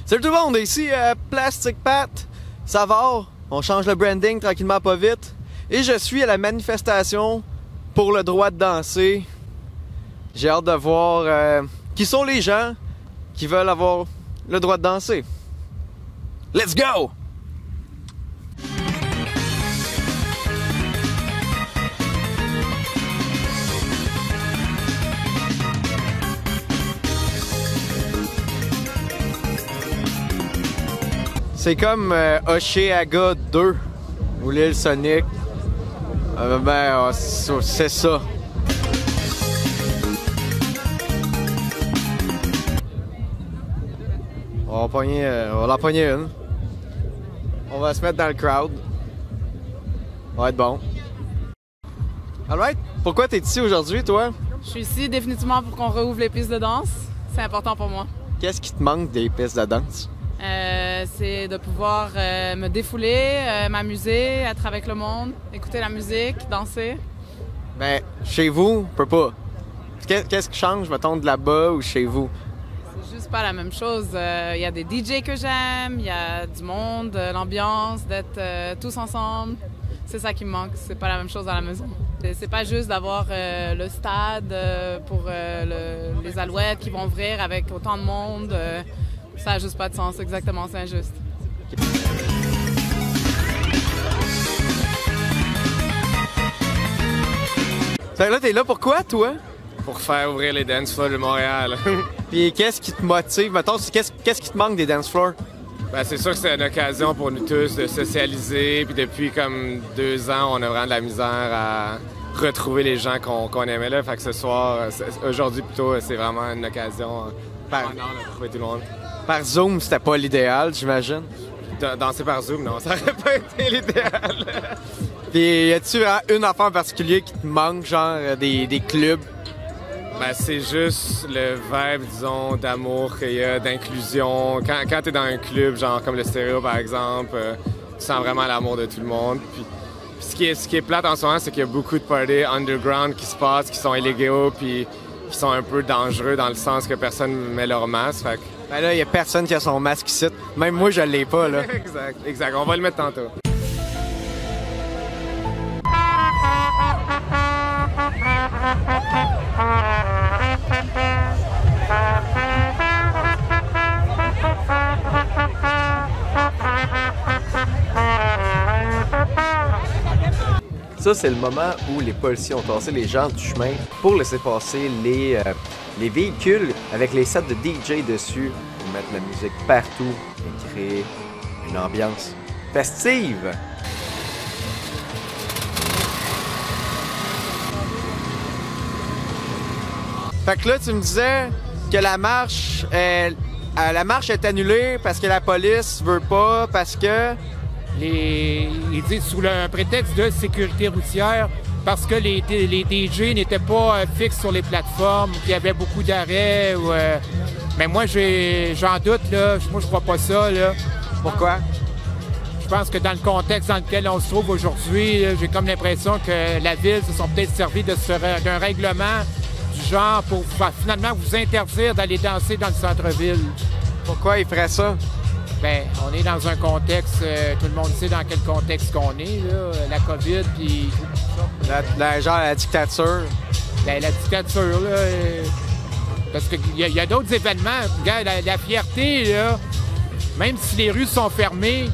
Salut tout le monde, ici Plastic Pat, Savard. On change le branding tranquillement pas vite. Et je suis à la manifestation pour le droit de danser. J'ai hâte de voir qui sont les gens qui veulent avoir le droit de danser. Let's go! C'est comme Osheaga 2 ou l'île Sonic. C'est ça. On va en pogner une. On va se mettre dans le crowd. Ça va être bon. Alright, pourquoi t'es ici aujourd'hui, toi? Je suis ici définitivement pour qu'on rouvre les pistes de danse. C'est important pour moi. Qu'est-ce qui te manque des pistes de danse? C'est de pouvoir me défouler, m'amuser, être avec le monde, écouter la musique, danser. Ben, chez vous, on peut pas. Qu'est-ce qui change, mettons, de là-bas ou chez vous? C'est juste pas la même chose. Il y a des DJ que j'aime, il y a du monde, l'ambiance, d'être tous ensemble. C'est ça qui me manque. C'est pas la même chose à la maison. C'est pas juste d'avoir le stade pour les Alouettes qui vont ouvrir avec autant de monde. Ça n'a juste pas de sens, exactement, c'est injuste. Fait que là, t'es là pourquoi, toi? Pour faire ouvrir les dance floors de Montréal. Puis qu'est-ce qui te motive? Mettons, qu'est-ce qui te manque des dance floors? Ben, c'est sûr que c'est une occasion pour nous tous de socialiser. Puis depuis comme 2 ans, on a vraiment de la misère à retrouver les gens qu'on aimait là. Fait que ce soir, aujourd'hui plutôt, c'est vraiment une occasion de retrouver tout le monde. Par Zoom, c'était pas l'idéal, j'imagine. Danser par Zoom, non, ça aurait pas été l'idéal. Puis y a-tu une affaire en particulier qui te manque, genre des clubs? Ben, c'est juste le vibe, disons, d'amour qu'il y a, d'inclusion. Quand t'es dans un club, genre comme le Stéréo par exemple, tu sens vraiment l'amour de tout le monde. Puis ce qui est plate en ce moment, c'est qu'il y a beaucoup de parties underground qui se passent, qui sont illégaux, puis qui sont un peu dangereux dans le sens que personne met leur masque. Fait que... Ben là, il y a personne qui a son masque ici. Même moi, je l'ai pas, là. Exact. On va le mettre tantôt. Ça, c'est le moment où les policiers ont tassé les gens du chemin pour laisser passer les véhicules avec les sets de DJ dessus pour mettre la musique partout et créer une ambiance festive. Fait que là, tu me disais que la marche est annulée parce que la police veut pas, parce que... Ils disent sous un prétexte de sécurité routière parce que les DJ n'étaient pas fixes sur les plateformes, qu'il y avait beaucoup d'arrêts. Mais moi, j'en doute, là. Moi, je crois pas ça, là. Pourquoi? Je pense que dans le contexte dans lequel on se trouve aujourd'hui, j'ai comme l'impression que la ville se sont peut-être servis d'un règlement du genre pour finalement vous interdire d'aller danser dans le centre-ville. Pourquoi ils feraient ça? Bien, on est dans un contexte, tout le monde sait dans quel contexte qu'on est, là, la COVID, puis tout ça. Genre la dictature. Bien, la dictature, là, parce qu'il y a d'autres événements. Regarde, la fierté, là, même si les rues sont fermées,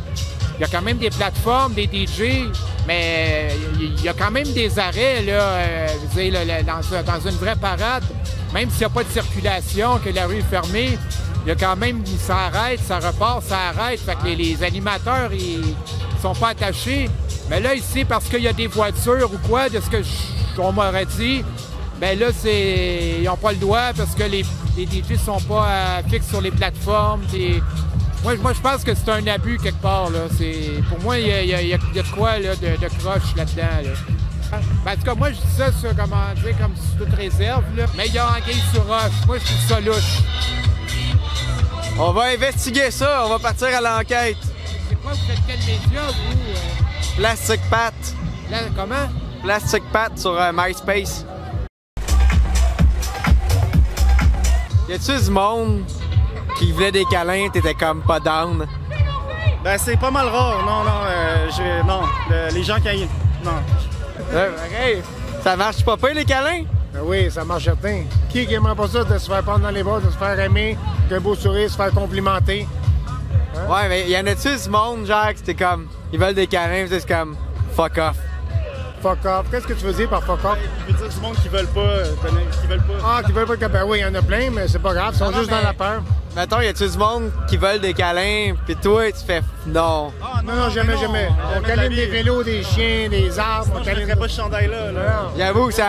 il y a quand même des plateformes, des DJ, mais il y a quand même des arrêts, là, je veux dire, dans une vraie parade, même s'il n'y a pas de circulation, que la rue est fermée, il y a quand même, ça arrête, ça repart, ça arrête. Fait que les animateurs, ils sont pas attachés. Mais là, ici, parce qu'il y a des voitures ou quoi, de ce que on m'aurait dit, ben là, ils n'ont pas le droit parce que les DJ sont pas fixes sur les plateformes. Moi, je pense que c'est un abus quelque part, là. Pour moi, il y a de quoi là, de croche là-dedans, là. Ben, en tout cas, moi, je dis ça sur, comme sous toute réserve, là. Mais il y a anguille sur roche. Moi, je trouve ça louche. On va investiguer ça, on va partir à l'enquête. C'est quoi, vous faites quel média, vous? Plastic Pat. Comment? Plastic Pat sur MySpace. Y a-tu du monde qui voulaient des câlins, t'étais comme pas down? Ben, c'est pas mal rare. Non. Les gens qui... Non. OK. Ça marche pas les câlins? Ben oui, ça marche certain. Qui aimerait pas ça de se faire prendre dans les bras, de se faire aimer, qu'un beau sourire, se faire complimenter? Hein? Ouais, mais y en a-tu du monde, genre, que c'était comme... Ils veulent des câlins, c'est comme... Fuck off. Fuck off. Qu'est-ce que tu veux dire par fuck off? Il veut dire du monde qui veulent pas... qui veulent pas... Ah, qui veulent pas... Ben oui, il y en a plein, mais c'est pas grave. Ils sont Non, juste mais- dans la peur. Mettons, y a-tu du monde qui veulent des câlins, pis toi, tu fais... Non. Ah, Non, jamais. On câline des vélos, des chiens, des arbres. Sinon, On je câline... mettrais pas ce chandail-là. Là. Non. J'avoue que ça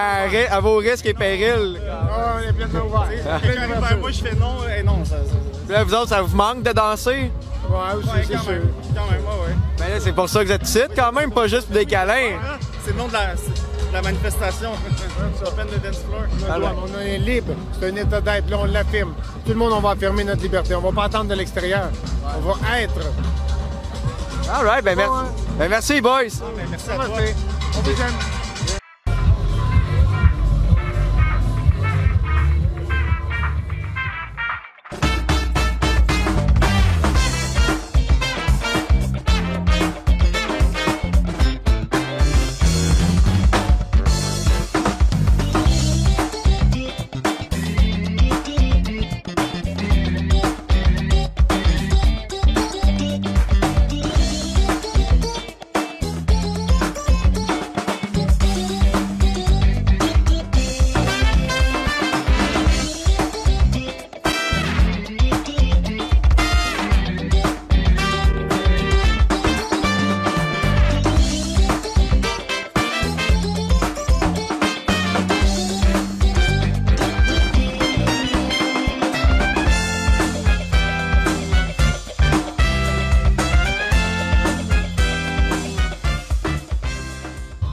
à vos risques et périls. Ah, on est pleinement ouvert. Quelqu'un arrive vers moi, je fais non, et non. Puis là, vous autres, ça vous manque de danser? Ouais, aussi, Ouais, c'est quand sûr. même. Quand même, ouais. Ben là, c'est pour ça que vous êtes ici, quand même, pas juste pour des câlins. Ah, c'est le nom de la manifestation. Open the dance floor. On est libre. C'est un état d'être. Là, on l'affirme. Tout le monde, on va affirmer notre liberté. On va pas attendre de l'extérieur. On va être. Alright, ben, ben merci, boys. Ben, merci à Comment toi. c'est? On vous aime.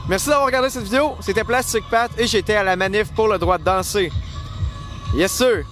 Merci d'avoir regardé cette vidéo. C'était Plastic Pat et j'étais à la manif pour le droit de danser. Yes, sir.